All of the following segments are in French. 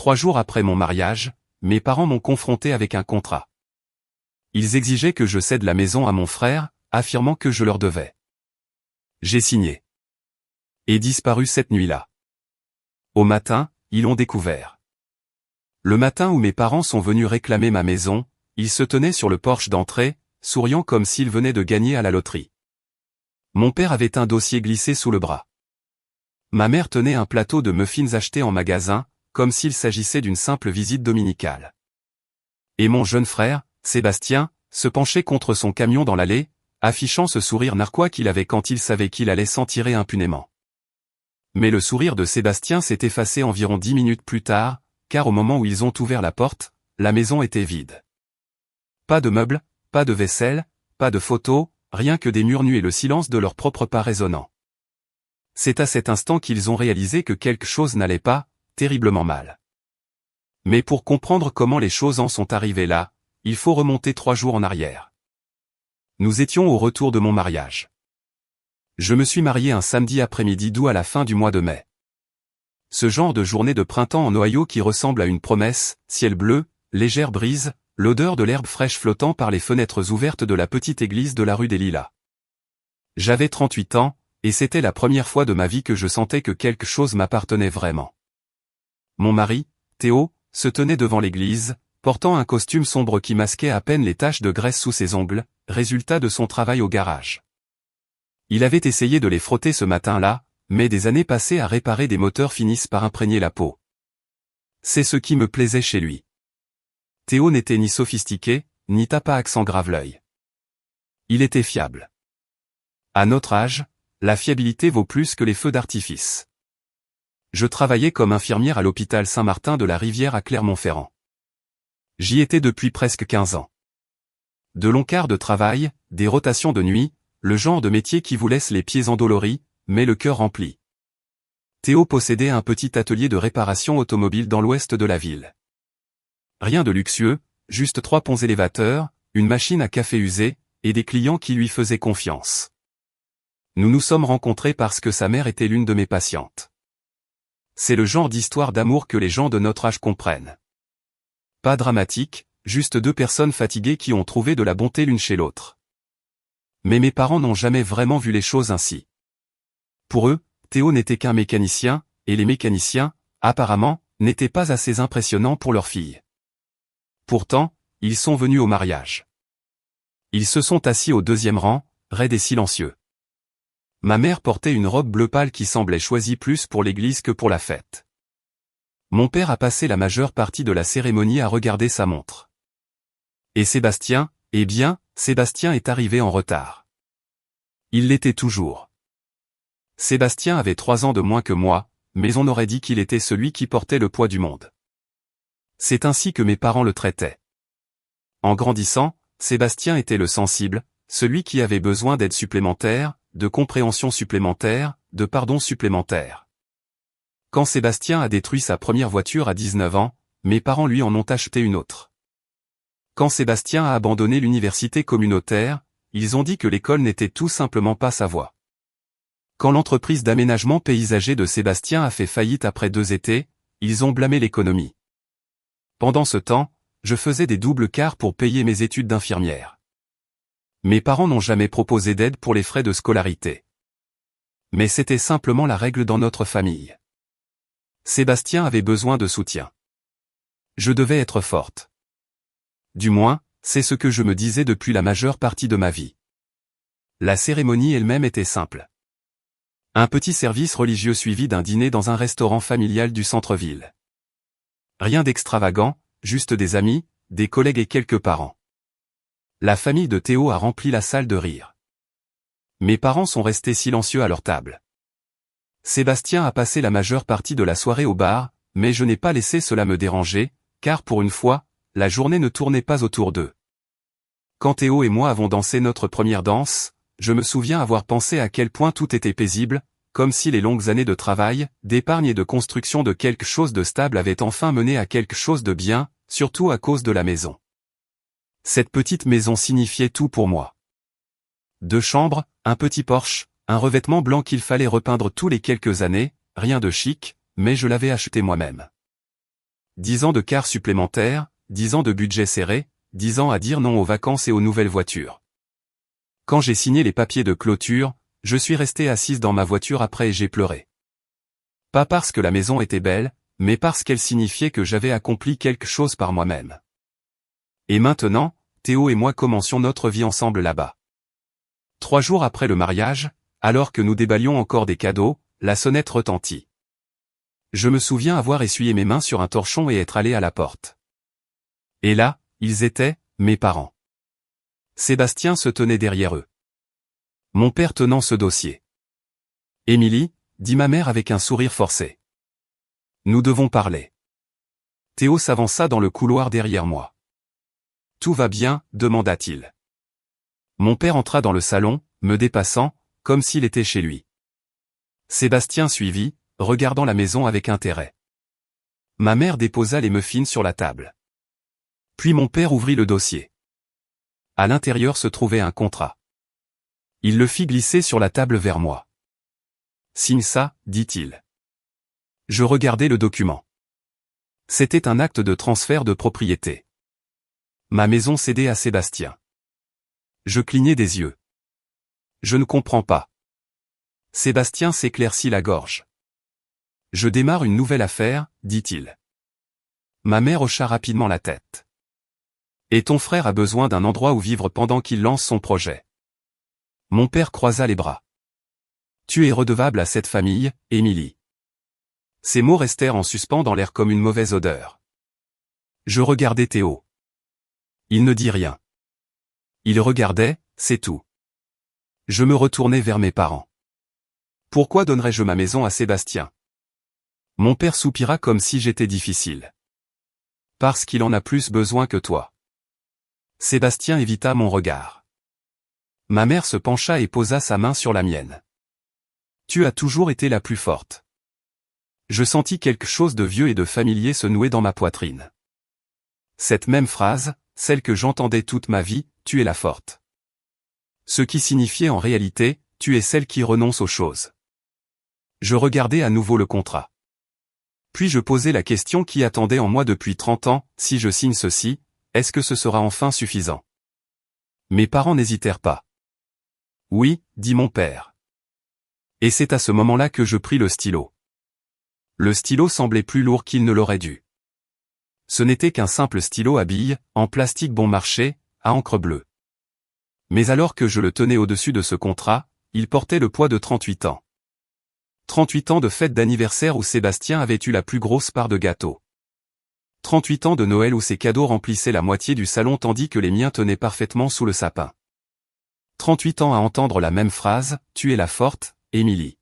3 jours après mon mariage, mes parents m'ont confronté avec un contrat. Ils exigeaient que je cède la maison à mon frère, affirmant que je leur devais. J'ai signé. Et disparu cette nuit-là. Au matin, ils l'ont découvert. Le matin où mes parents sont venus réclamer ma maison, ils se tenaient sur le porche d'entrée, souriant comme s'ils venaient de gagner à la loterie. Mon père avait un dossier glissé sous le bras. Ma mère tenait un plateau de muffins achetés en magasin, comme s'il s'agissait d'une simple visite dominicale. Et mon jeune frère, Sébastien, se penchait contre son camion dans l'allée, affichant ce sourire narquois qu'il avait quand il savait qu'il allait s'en tirer impunément. Mais le sourire de Sébastien s'est effacé environ 10 minutes plus tard, car au moment où ils ont ouvert la porte, la maison était vide. Pas de meubles, pas de vaisselle, pas de photos, rien que des murs nus et le silence de leur propre pas résonnant. C'est à cet instant qu'ils ont réalisé que quelque chose n'allait pas, terriblement mal. Mais pour comprendre comment les choses en sont arrivées là, il faut remonter 3 jours en arrière. Nous étions au retour de mon mariage. Je me suis marié un samedi après-midi d'août à la fin du mois de mai. Ce genre de journée de printemps en Ohio qui ressemble à une promesse, ciel bleu, légère brise, l'odeur de l'herbe fraîche flottant par les fenêtres ouvertes de la petite église de la rue des Lilas. J'avais 38 ans, et c'était la première fois de ma vie que je sentais que quelque chose m'appartenait vraiment. Mon mari, Théo, se tenait devant l'église, portant un costume sombre qui masquait à peine les taches de graisse sous ses ongles, résultat de son travail au garage. Il avait essayé de les frotter ce matin-là, mais des années passées à réparer des moteurs finissent par imprégner la peau. C'est ce qui me plaisait chez lui. Théo n'était ni sophistiqué, ni tapa accent grave-l'œil. Il était fiable. À notre âge, la fiabilité vaut plus que les feux d'artifice. Je travaillais comme infirmière à l'hôpital Saint-Martin de la Rivière à Clermont-Ferrand. J'y étais depuis presque 15 ans. De longs quarts de travail, des rotations de nuit, le genre de métier qui vous laisse les pieds endoloris, mais le cœur rempli. Théo possédait un petit atelier de réparation automobile dans l'ouest de la ville. Rien de luxueux, juste 3 ponts élévateurs, une machine à café usée, et des clients qui lui faisaient confiance. Nous nous sommes rencontrés parce que sa mère était l'une de mes patientes. C'est le genre d'histoire d'amour que les gens de notre âge comprennent. Pas dramatique, juste 2 personnes fatiguées qui ont trouvé de la bonté l'une chez l'autre. Mais mes parents n'ont jamais vraiment vu les choses ainsi. Pour eux, Théo n'était qu'un mécanicien, et les mécaniciens, apparemment, n'étaient pas assez impressionnants pour leur fille. Pourtant, ils sont venus au mariage. Ils se sont assis au 2e rang, raides et silencieux. Ma mère portait une robe bleu pâle qui semblait choisie plus pour l'église que pour la fête. Mon père a passé la majeure partie de la cérémonie à regarder sa montre. Et Sébastien, eh bien, Sébastien est arrivé en retard. Il l'était toujours. Sébastien avait 3 ans de moins que moi, mais on aurait dit qu'il était celui qui portait le poids du monde. C'est ainsi que mes parents le traitaient. En grandissant, Sébastien était le sensible, celui qui avait besoin d'aide supplémentaire, de compréhension supplémentaire, de pardon supplémentaire. Quand Sébastien a détruit sa première voiture à 19 ans, mes parents lui en ont acheté une autre. Quand Sébastien a abandonné l'université communautaire, ils ont dit que l'école n'était tout simplement pas sa voie. Quand l'entreprise d'aménagement paysager de Sébastien a fait faillite après 2 étés, ils ont blâmé l'économie. Pendant ce temps, je faisais des doubles quarts pour payer mes études d'infirmière. Mes parents n'ont jamais proposé d'aide pour les frais de scolarité. Mais c'était simplement la règle dans notre famille. Sébastien avait besoin de soutien. Je devais être forte. Du moins, c'est ce que je me disais depuis la majeure partie de ma vie. La cérémonie elle-même était simple. Un petit service religieux suivi d'un dîner dans un restaurant familial du centre-ville. Rien d'extravagant, juste des amis, des collègues et quelques parents. La famille de Théo a rempli la salle de rire. Mes parents sont restés silencieux à leur table. Sébastien a passé la majeure partie de la soirée au bar, mais je n'ai pas laissé cela me déranger, car pour une fois, la journée ne tournait pas autour d'eux. Quand Théo et moi avons dansé notre première danse, je me souviens avoir pensé à quel point tout était paisible, comme si les longues années de travail, d'épargne et de construction de quelque chose de stable avaient enfin mené à quelque chose de bien, surtout à cause de la maison. Cette petite maison signifiait tout pour moi. 2 chambres, un petit porche, un revêtement blanc qu'il fallait repeindre tous les quelques années, rien de chic, mais je l'avais acheté moi-même. 10 ans de quart supplémentaire, 10 ans de budget serré, 10 ans à dire non aux vacances et aux nouvelles voitures. Quand j'ai signé les papiers de clôture, je suis restée assise dans ma voiture après et j'ai pleuré. Pas parce que la maison était belle, mais parce qu'elle signifiait que j'avais accompli quelque chose par moi-même. Et maintenant, Théo et moi commencions notre vie ensemble là-bas. 3 jours après le mariage, alors que nous déballions encore des cadeaux, la sonnette retentit. Je me souviens avoir essuyé mes mains sur un torchon et être allé à la porte. Et là, ils étaient, mes parents. Sébastien se tenait derrière eux. Mon père tenant ce dossier. « Émilie » dit ma mère avec un sourire forcé. « Nous devons parler. » Théo s'avança dans le couloir derrière moi. « Tout va bien ?» demanda-t-il. Mon père entra dans le salon, me dépassant, comme s'il était chez lui. Sébastien suivit, regardant la maison avec intérêt. Ma mère déposa les muffins sur la table. Puis mon père ouvrit le dossier. À l'intérieur se trouvait un contrat. Il le fit glisser sur la table vers moi. « Signe ça » dit-il. Je regardai le document. C'était un acte de transfert de propriété. Ma maison cédait à Sébastien. Je clignai des yeux. Je ne comprends pas. Sébastien s'éclaircit la gorge. Je démarre une nouvelle affaire, dit-il. Ma mère hocha rapidement la tête. Et ton frère a besoin d'un endroit où vivre pendant qu'il lance son projet. Mon père croisa les bras. Tu es redevable à cette famille, Émilie. Ces mots restèrent en suspens dans l'air comme une mauvaise odeur. Je regardai Théo. Il ne dit rien. Il regardait, c'est tout. Je me retournai vers mes parents. Pourquoi donnerais-je ma maison à Sébastien? Mon père soupira comme si j'étais difficile. Parce qu'il en a plus besoin que toi. Sébastien évita mon regard. Ma mère se pencha et posa sa main sur la mienne. Tu as toujours été la plus forte. Je sentis quelque chose de vieux et de familier se nouer dans ma poitrine. Cette même phrase, celle que j'entendais toute ma vie, tu es la forte. Ce qui signifiait en réalité, tu es celle qui renonce aux choses. Je regardai à nouveau le contrat. Puis je posai la question qui attendait en moi depuis 30 ans, si je signe ceci, est-ce que ce sera enfin suffisant? Mes parents n'hésitèrent pas. Oui, dit mon père. Et c'est à ce moment-là que je pris le stylo. Le stylo semblait plus lourd qu'il ne l'aurait dû. Ce n'était qu'un simple stylo à billes, en plastique bon marché, à encre bleue. Mais alors que je le tenais au-dessus de ce contrat, il portait le poids de 38 ans. 38 ans de fête d'anniversaire où Sébastien avait eu la plus grosse part de gâteau. 38 ans de Noël où ses cadeaux remplissaient la moitié du salon tandis que les miens tenaient parfaitement sous le sapin. 38 ans à entendre la même phrase, tu es la forte, Émilie.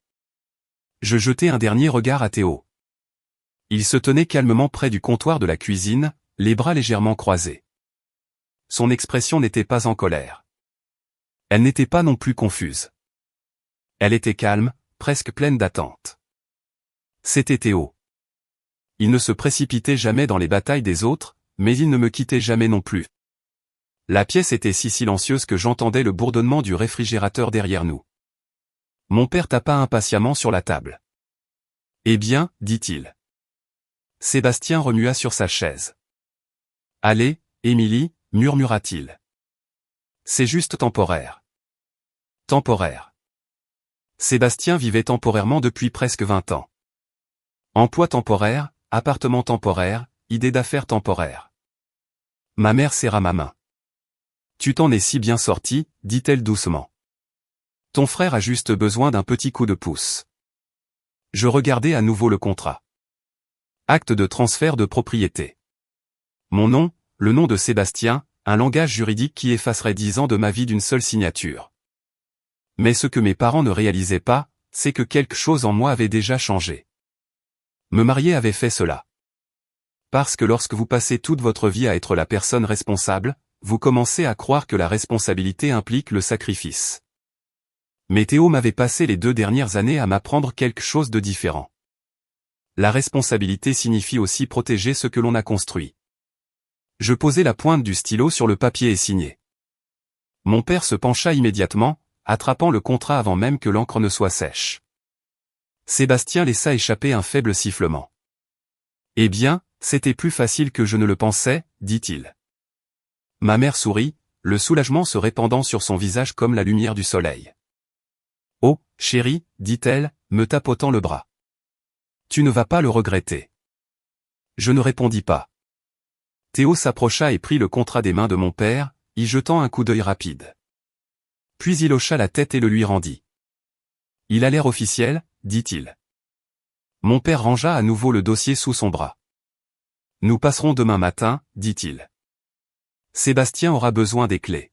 Je jetai un dernier regard à Théo. Il se tenait calmement près du comptoir de la cuisine, les bras légèrement croisés. Son expression n'était pas en colère. Elle n'était pas non plus confuse. Elle était calme, presque pleine d'attente. C'était Théo. Il ne se précipitait jamais dans les batailles des autres, mais il ne me quittait jamais non plus. La pièce était si silencieuse que j'entendais le bourdonnement du réfrigérateur derrière nous. Mon père tapa impatiemment sur la table. « Eh bien, dit-il. » Sébastien remua sur sa chaise. « Allez, Émilie, murmura-t-il. C'est juste temporaire. » Temporaire. Sébastien vivait temporairement depuis presque 20 ans. Emploi temporaire, appartement temporaire, idée d'affaires temporaire. Ma mère serra ma main. « Tu t'en es si bien sorti, dit-elle doucement. Ton frère a juste besoin d'un petit coup de pouce. » Je regardai à nouveau le contrat. Acte de transfert de propriété. Mon nom, le nom de Sébastien, un langage juridique qui effacerait 10 ans de ma vie d'une seule signature. Mais ce que mes parents ne réalisaient pas, c'est que quelque chose en moi avait déjà changé. Me marier avait fait cela. Parce que lorsque vous passez toute votre vie à être la personne responsable, vous commencez à croire que la responsabilité implique le sacrifice. Mais Théo m'avait passé les 2 dernières années à m'apprendre quelque chose de différent. La responsabilité signifie aussi protéger ce que l'on a construit. Je posai la pointe du stylo sur le papier et signai. Mon père se pencha immédiatement, attrapant le contrat avant même que l'encre ne soit sèche. Sébastien laissa échapper un faible sifflement. « Eh bien, c'était plus facile que je ne le pensais, dit-il. Ma mère sourit, le soulagement se répandant sur son visage comme la lumière du soleil. Oh, chérie, dit-elle, me tapotant le bras. Tu ne vas pas le regretter. Je ne répondis pas. Théo s'approcha et prit le contrat des mains de mon père, y jetant un coup d'œil rapide. Puis il hocha la tête et le lui rendit. Il a l'air officiel, dit-il. Mon père rangea à nouveau le dossier sous son bras. Nous passerons demain matin, dit-il. Sébastien aura besoin des clés.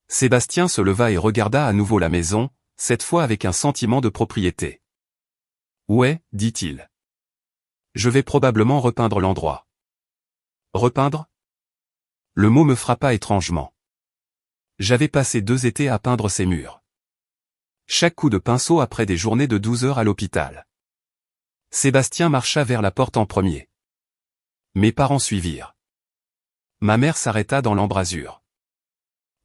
Sébastien se leva et regarda à nouveau la maison, cette fois avec un sentiment de propriété. Ouais, dit-il. Je vais probablement repeindre l'endroit. Repeindre? Le mot me frappa étrangement. J'avais passé 2 étés à peindre ces murs. Chaque coup de pinceau après des journées de 12 heures à l'hôpital. Sébastien marcha vers la porte en premier. Mes parents suivirent. Ma mère s'arrêta dans l'embrasure.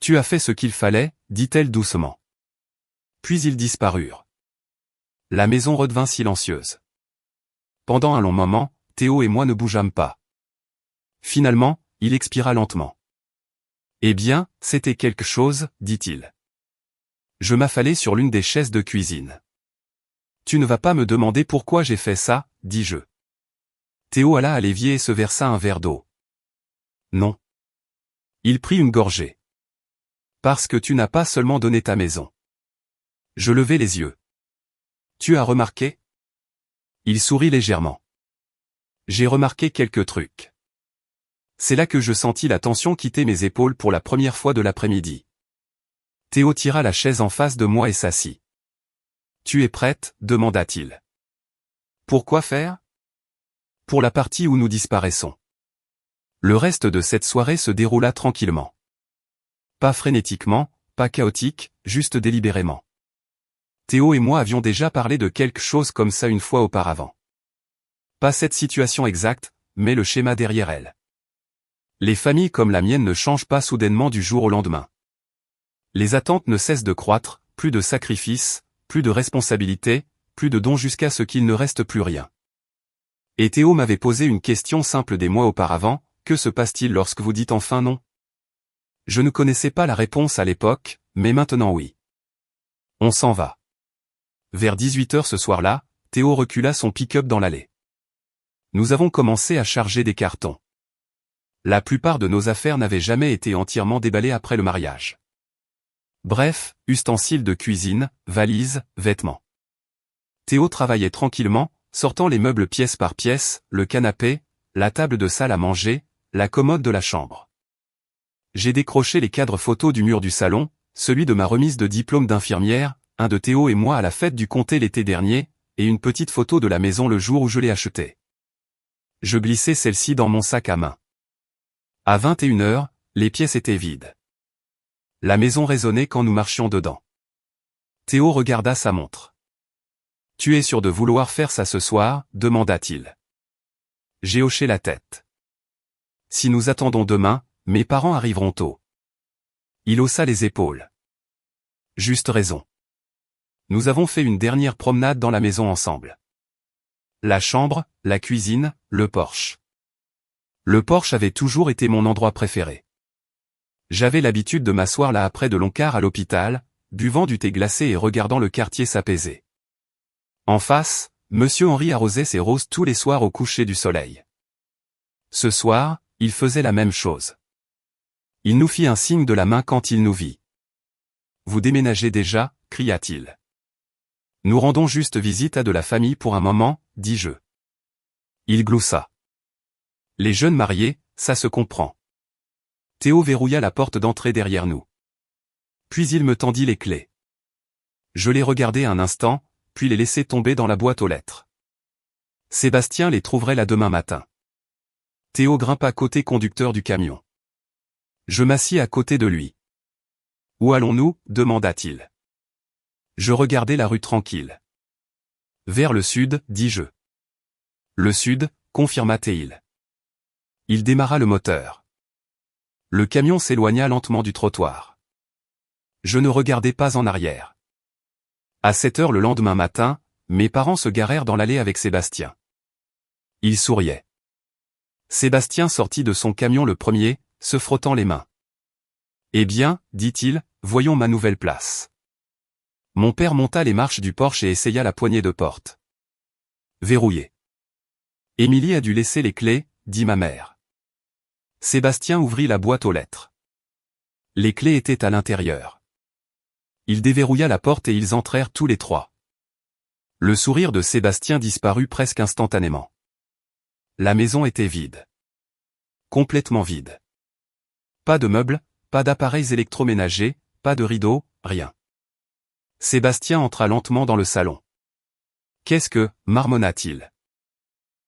Tu as fait ce qu'il fallait, dit-elle doucement. Puis ils disparurent. La maison redevint silencieuse. Pendant un long moment, Théo et moi ne bougeâmes pas. Finalement, il expira lentement. Eh bien, c'était quelque chose, dit-il. Je m'affalai sur l'une des chaises de cuisine. Tu ne vas pas me demander pourquoi j'ai fait ça, dis-je. Théo alla à l'évier et se versa un verre d'eau. Non. Il prit une gorgée. Parce que tu n'as pas seulement donné ta maison. Je levai les yeux. Tu as remarqué? Il sourit légèrement. J'ai remarqué quelques trucs. C'est là que je sentis la tension quitter mes épaules pour la première fois de l'après-midi. Théo tira la chaise en face de moi et s'assit. Tu es prête? Demanda-t-il. Pour quoi faire? Pour la partie où nous disparaissons. Le reste de cette soirée se déroula tranquillement. Pas frénétiquement, pas chaotique, juste délibérément. Théo et moi avions déjà parlé de quelque chose comme ça une fois auparavant. Pas cette situation exacte, mais le schéma derrière elle. Les familles comme la mienne ne changent pas soudainement du jour au lendemain. Les attentes ne cessent de croître, plus de sacrifices, plus de responsabilités, plus de dons jusqu'à ce qu'il ne reste plus rien. Et Théo m'avait posé une question simple des mois auparavant, que se passe-t-il lorsque vous dites enfin non? Je ne connaissais pas la réponse à l'époque, mais maintenant oui. On s'en va. Vers 18h ce soir-là, Théo recula son pick-up dans l'allée. Nous avons commencé à charger des cartons. La plupart de nos affaires n'avaient jamais été entièrement déballées après le mariage. Bref, ustensiles de cuisine, valises, vêtements. Théo travaillait tranquillement, sortant les meubles pièce par pièce, le canapé, la table de salle à manger, la commode de la chambre. J'ai décroché les cadres photos du mur du salon, celui de ma remise de diplôme d'infirmière, un de Théo et moi à la fête du comté l'été dernier, et une petite photo de la maison le jour où je l'ai achetée. Je glissai celle-ci dans mon sac à main. À 21h, les pièces étaient vides. La maison résonnait quand nous marchions dedans. Théo regarda sa montre. « Tu es sûr de vouloir faire ça ce soir ?» demanda-t-il. J'ai hoché la tête. « Si nous attendons demain, mes parents arriveront tôt. » Il haussa les épaules. « Juste raison. Nous avons fait une dernière promenade dans la maison ensemble. La chambre, la cuisine, le porche. Le porche avait toujours été mon endroit préféré. J'avais l'habitude de m'asseoir là après de longs quarts à l'hôpital, buvant du thé glacé et regardant le quartier s'apaiser. En face, Monsieur Henri arrosait ses roses tous les soirs au coucher du soleil. Ce soir, il faisait la même chose. Il nous fit un signe de la main quand il nous vit. « Vous déménagez déjà ?» cria-t-il. « Nous rendons juste visite à de la famille pour un moment, dis-je. » Il gloussa. « Les jeunes mariés, ça se comprend. » Théo verrouilla la porte d'entrée derrière nous. Puis il me tendit les clés. Je les regardai un instant, puis les laissai tomber dans la boîte aux lettres. Sébastien les trouverait là demain matin. Théo grimpa côté conducteur du camion. Je m'assis à côté de lui. « Où allons-nous » demanda-t-il. Je regardai la rue tranquille. « Vers le sud » dis-je. « Le sud » confirma Théo. Il démarra le moteur. Le camion s'éloigna lentement du trottoir. Je ne regardai pas en arrière. À 7h le lendemain matin, mes parents se garèrent dans l'allée avec Sébastien. Il souriait. Sébastien sortit de son camion le premier, se frottant les mains. Eh bien, dit-il, voyons ma nouvelle place. Mon père monta les marches du porche et essaya la poignée de porte. Verrouillée. Émilie a dû laisser les clés, dit ma mère. Sébastien ouvrit la boîte aux lettres. Les clés étaient à l'intérieur. Il déverrouilla la porte et ils entrèrent tous les trois. Le sourire de Sébastien disparut presque instantanément. La maison était vide. Complètement vide. Pas de meubles, pas d'appareils électroménagers, pas de rideaux, rien. Sébastien entra lentement dans le salon. Qu'est-ce que, marmonna-t-il.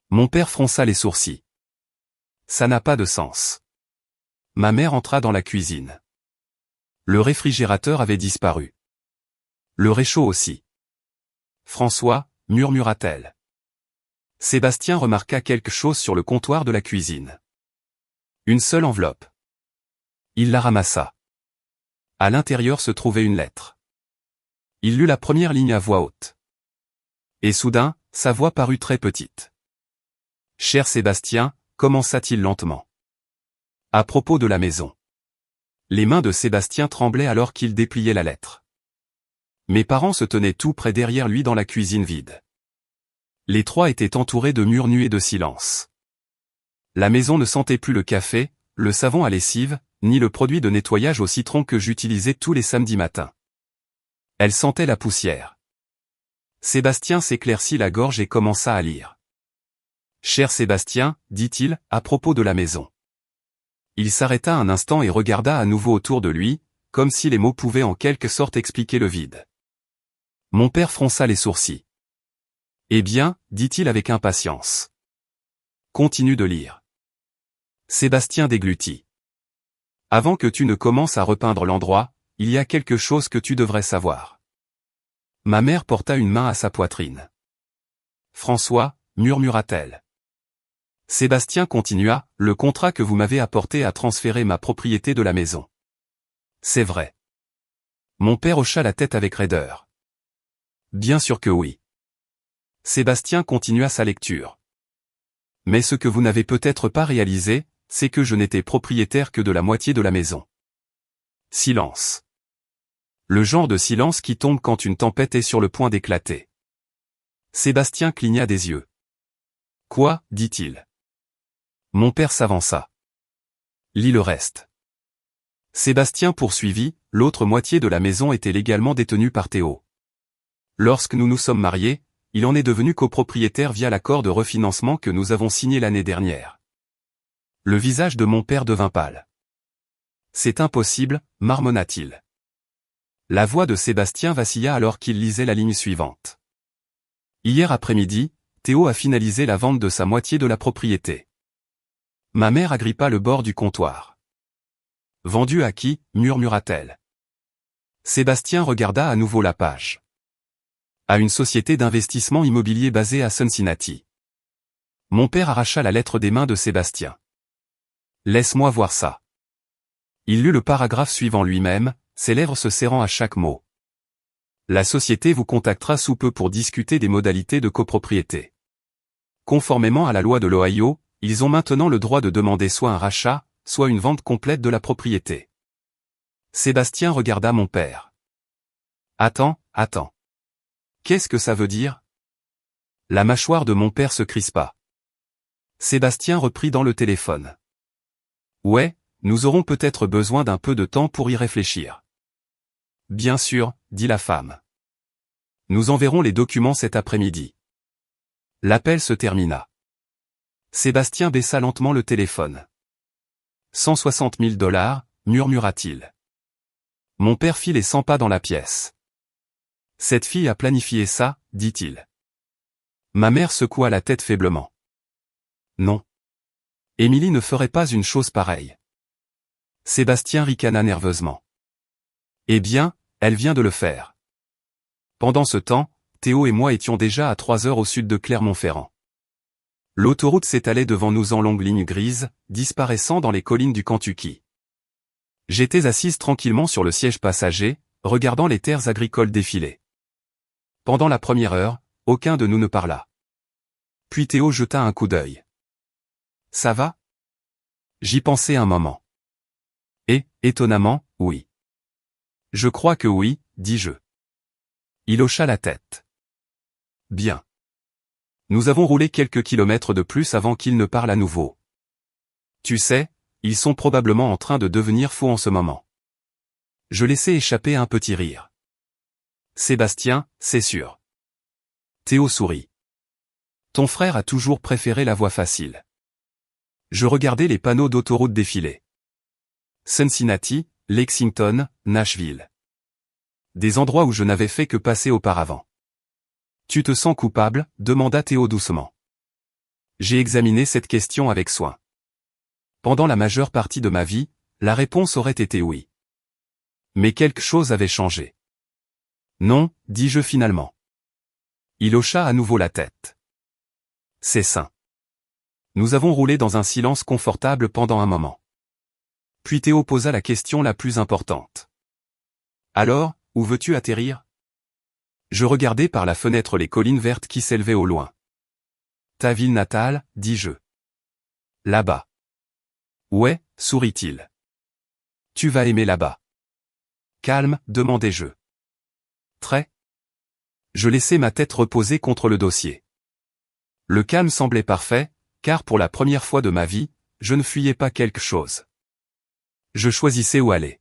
Mon père fronça les sourcils. Ça n'a pas de sens. Ma mère entra dans la cuisine. Le réfrigérateur avait disparu. Le réchaud aussi. François, murmura-t-elle. Sébastien remarqua quelque chose sur le comptoir de la cuisine. Une seule enveloppe. Il la ramassa. À l'intérieur se trouvait une lettre. Il lut la première ligne à voix haute. Et soudain, sa voix parut très petite. Cher Sébastien, commença-t-il lentement. À propos de la maison. Les mains de Sébastien tremblaient alors qu'il dépliait la lettre. Mes parents se tenaient tout près derrière lui dans la cuisine vide. Les trois étaient entourés de murs nus et de silence. La maison ne sentait plus le café, le savon à lessive, ni le produit de nettoyage au citron que j'utilisais tous les samedis matins. Elle sentait la poussière. Sébastien s'éclaircit la gorge et commença à lire. Cher Sébastien, dit-il, à propos de la maison. Il s'arrêta un instant et regarda à nouveau autour de lui, comme si les mots pouvaient en quelque sorte expliquer le vide. Mon père fronça les sourcils. Eh bien, dit-il avec impatience. Continue de lire. Sébastien déglutit. Avant que tu ne commences à repeindre l'endroit, il y a quelque chose que tu devrais savoir. Ma mère porta une main à sa poitrine. François, murmura-t-elle. Sébastien continua, le contrat que vous m'avez apporté a transféré ma propriété de la maison. C'est vrai. Mon père hocha la tête avec raideur. Bien sûr que oui. Sébastien continua sa lecture. Mais ce que vous n'avez peut-être pas réalisé, c'est que je n'étais propriétaire que de la moitié de la maison. Silence. Le genre de silence qui tombe quand une tempête est sur le point d'éclater. Sébastien cligna des yeux. Quoi, dit-il. Mon père s'avança. Lis le reste. Sébastien poursuivit, l'autre moitié de la maison était légalement détenue par Théo. Lorsque nous nous sommes mariés, il en est devenu copropriétaire via l'accord de refinancement que nous avons signé l'année dernière. Le visage de mon père devint pâle. C'est impossible, marmonna-t-il. La voix de Sébastien vacilla alors qu'il lisait la ligne suivante. Hier après-midi, Théo a finalisé la vente de sa moitié de la propriété. Ma mère agrippa le bord du comptoir. Vendu à qui, murmura-t-elle. Sébastien regarda à nouveau la page. À une société d'investissement immobilier basée à Cincinnati. Mon père arracha la lettre des mains de Sébastien. Laisse-moi voir ça. Il lut le paragraphe suivant lui-même, ses lèvres se serrant à chaque mot. La société vous contactera sous peu pour discuter des modalités de copropriété. Conformément à la loi de l'Ohio, ils ont maintenant le droit de demander soit un rachat, soit une vente complète de la propriété. Sébastien regarda mon père. Attends. Qu'est-ce que ça veut dire? La mâchoire de mon père se crispa. Sébastien reprit dans le téléphone. Ouais, nous aurons peut-être besoin d'un peu de temps pour y réfléchir. Bien sûr, dit la femme. Nous enverrons les documents cet après-midi. L'appel se termina. Sébastien baissa lentement le téléphone. 160 000 $, murmura-t-il. Mon père fit les 100 pas dans la pièce. Cette fille a planifié ça, dit-il. Ma mère secoua la tête faiblement. Non. Émilie ne ferait pas une chose pareille. Sébastien ricana nerveusement. Eh bien, elle vient de le faire. Pendant ce temps, Théo et moi étions déjà à 3 heures au sud de Clermont-Ferrand. L'autoroute s'étalait devant nous en longues lignes grises, disparaissant dans les collines du Kentucky. J'étais assise tranquillement sur le siège passager, regardant les terres agricoles défiler. Pendant la première heure, aucun de nous ne parla. Puis Théo jeta un coup d'œil. Ça va? J'y pensais un moment. Et, étonnamment, oui. Je crois que oui, dis-je. Il hocha la tête. Bien. Nous avons roulé quelques kilomètres de plus avant qu'il ne parle à nouveau. Tu sais, ils sont probablement en train de devenir fous en ce moment. Je laissai échapper un petit rire. Sébastien, c'est sûr. Théo sourit. Ton frère a toujours préféré la voie facile. Je regardais les panneaux d'autoroute défiler. Cincinnati, Lexington, Nashville. Des endroits où je n'avais fait que passer auparavant. Tu te sens coupable, demanda Théo doucement. J'ai examiné cette question avec soin. Pendant la majeure partie de ma vie, la réponse aurait été oui. Mais quelque chose avait changé. Non, dis-je finalement. Il hocha à nouveau la tête. C'est sain. Nous avons roulé dans un silence confortable pendant un moment. Puis Théo posa la question la plus importante. Alors, où veux-tu atterrir? Je regardai par la fenêtre les collines vertes qui s'élevaient au loin. Ta ville natale, dis-je. Là-bas. Ouais, sourit-il. Tu vas aimer là-bas. Calme, demandai-je. Très. Je laissai ma tête reposer contre le dossier. Le calme semblait parfait, car pour la première fois de ma vie, je ne fuyais pas quelque chose. Je choisissais où aller.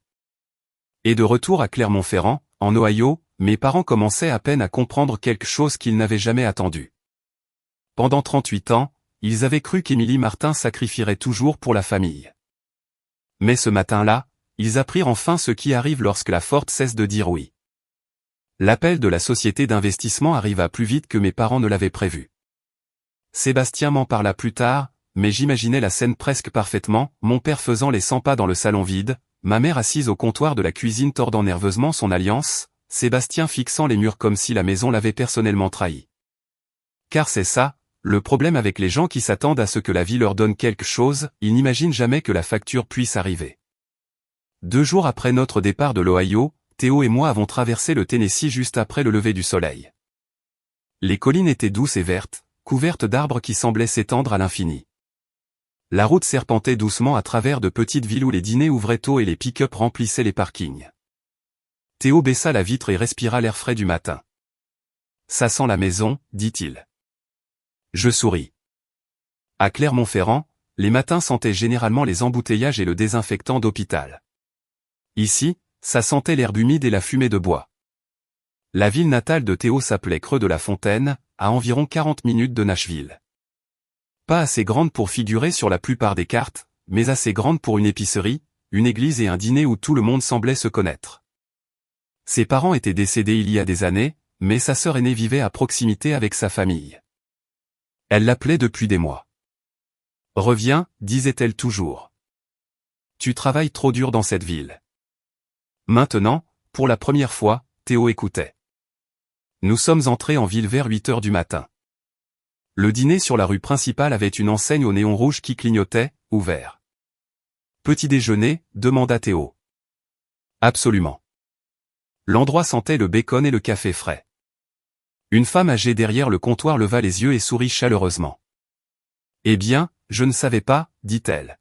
Et de retour à Clermont-Ferrand, en Ohio, mes parents commençaient à peine à comprendre quelque chose qu'ils n'avaient jamais attendu. Pendant 38 ans, ils avaient cru qu'Émilie Martin sacrifierait toujours pour la famille. Mais ce matin-là, ils apprirent enfin ce qui arrive lorsque la Ford cesse de dire oui. L'appel de la société d'investissement arriva plus vite que mes parents ne l'avaient prévu. Sébastien m'en parla plus tard, mais j'imaginais la scène presque parfaitement, mon père faisant les 100 pas dans le salon vide, ma mère assise au comptoir de la cuisine tordant nerveusement son alliance, Sébastien fixant les murs comme si la maison l'avait personnellement trahi. Car c'est ça, le problème avec les gens qui s'attendent à ce que la vie leur donne quelque chose, ils n'imaginent jamais que la facture puisse arriver. 2 jours après notre départ de l'Ohio, Théo et moi avons traversé le Tennessee juste après le lever du soleil. Les collines étaient douces et vertes, couvertes d'arbres qui semblaient s'étendre à l'infini. La route serpentait doucement à travers de petites villes où les dîners ouvraient tôt et les pick-up remplissaient les parkings. Théo baissa la vitre et respira l'air frais du matin. Ça sent la maison, dit-il. Je souris. À Clermont-Ferrand, les matins sentaient généralement les embouteillages et le désinfectant d'hôpital. Ici, ça sentait l'herbe humide et la fumée de bois. La ville natale de Théo s'appelait Creux-de-la-Fontaine, à environ 40 minutes de Nashville. Pas assez grande pour figurer sur la plupart des cartes, mais assez grande pour une épicerie, une église et un dîner où tout le monde semblait se connaître. Ses parents étaient décédés il y a des années, mais sa sœur aînée vivait à proximité avec sa famille. Elle l'appelait depuis des mois. « Reviens, disait-elle toujours. Tu travailles trop dur dans cette ville. » Maintenant, pour la première fois, Théo écoutait. Nous sommes entrés en ville vers 8 heures du matin. Le dîner sur la rue principale avait une enseigne au néon rouge qui clignotait, ouvert. « Petit déjeuner ?» demanda Théo. « Absolument. » L'endroit sentait le bacon et le café frais. Une femme âgée derrière le comptoir leva les yeux et sourit chaleureusement. « Eh bien, je ne savais pas, dit-elle. »«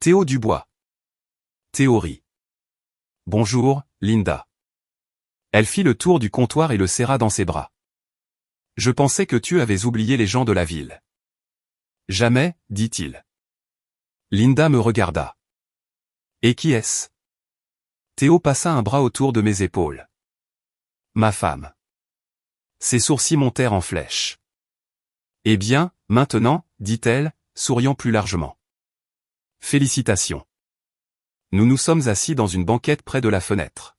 Théo Dubois. » Théo rit. « Bonjour, Linda. » Elle fit le tour du comptoir et le serra dans ses bras. « Je pensais que tu avais oublié les gens de la ville. »« Jamais, dit-il. » Linda me regarda. « Et qui est-ce » Théo passa un bras autour de mes épaules. « Ma femme. » Ses sourcils montèrent en flèche. « Eh bien, maintenant, dit-elle, souriant plus largement. « Félicitations. » Nous nous sommes assis dans une banquette près de la fenêtre.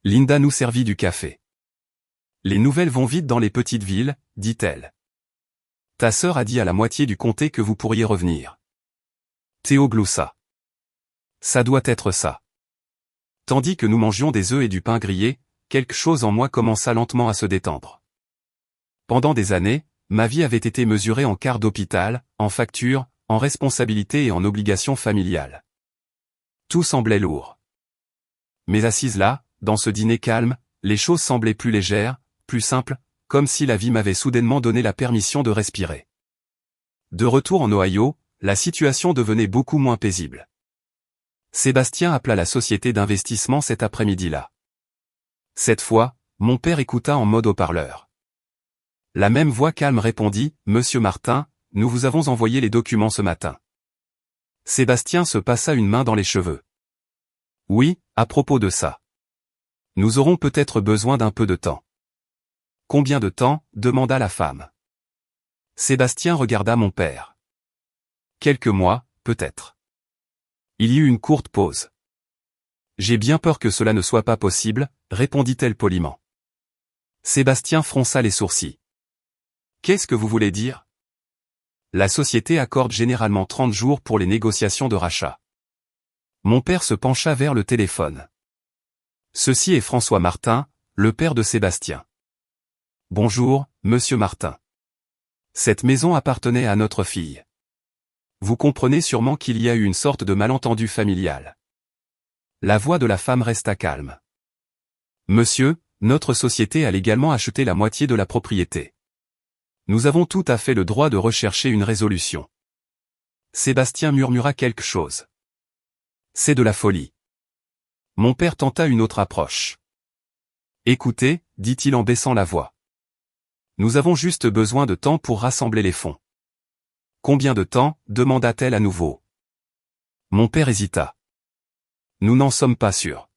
Linda nous servit du café. « Les nouvelles vont vite dans les petites villes, dit-elle. Ta sœur a dit à la moitié du comté que vous pourriez revenir. » Théo gloussa. « Ça doit être ça. » Tandis que nous mangions des œufs et du pain grillé, quelque chose en moi commença lentement à se détendre. Pendant des années, ma vie avait été mesurée en quarts d'hôpital, en factures, en responsabilités et en obligations familiales. Tout semblait lourd. Mais assise là, dans ce dîner calme, les choses semblaient plus légères, plus simples, comme si la vie m'avait soudainement donné la permission de respirer. De retour en Ohio, la situation devenait beaucoup moins paisible. Sébastien appela la société d'investissement cet après-midi-là. Cette fois, mon père écouta en mode haut-parleur. La même voix calme répondit, « Monsieur Martin, nous vous avons envoyé les documents ce matin. » Sébastien se passa une main dans les cheveux. « Oui, à propos de ça. Nous aurons peut-être besoin d'un peu de temps. » « Combien de temps ?» demanda la femme. Sébastien regarda mon père. « Quelques mois, peut-être. » Il y eut une courte pause. « J'ai bien peur que cela ne soit pas possible, » répondit-elle poliment. Sébastien fronça les sourcils. « Qu'est-ce que vous voulez dire ? » La société accorde généralement 30 jours pour les négociations de rachat. Mon père se pencha vers le téléphone. Ceci est François Martin, le père de Sébastien. Bonjour, monsieur Martin. Cette maison appartenait à notre fille. Vous comprenez sûrement qu'il y a eu une sorte de malentendu familial. La voix de la femme resta calme. Monsieur, notre société a légalement acheté la moitié de la propriété. Nous avons tout à fait le droit de rechercher une résolution. Sébastien murmura quelque chose. C'est de la folie. Mon père tenta une autre approche. Écoutez, dit-il en baissant la voix. Nous avons juste besoin de temps pour rassembler les fonds. Combien de temps ? Demanda-t-elle à nouveau. Mon père hésita. Nous n'en sommes pas sûrs.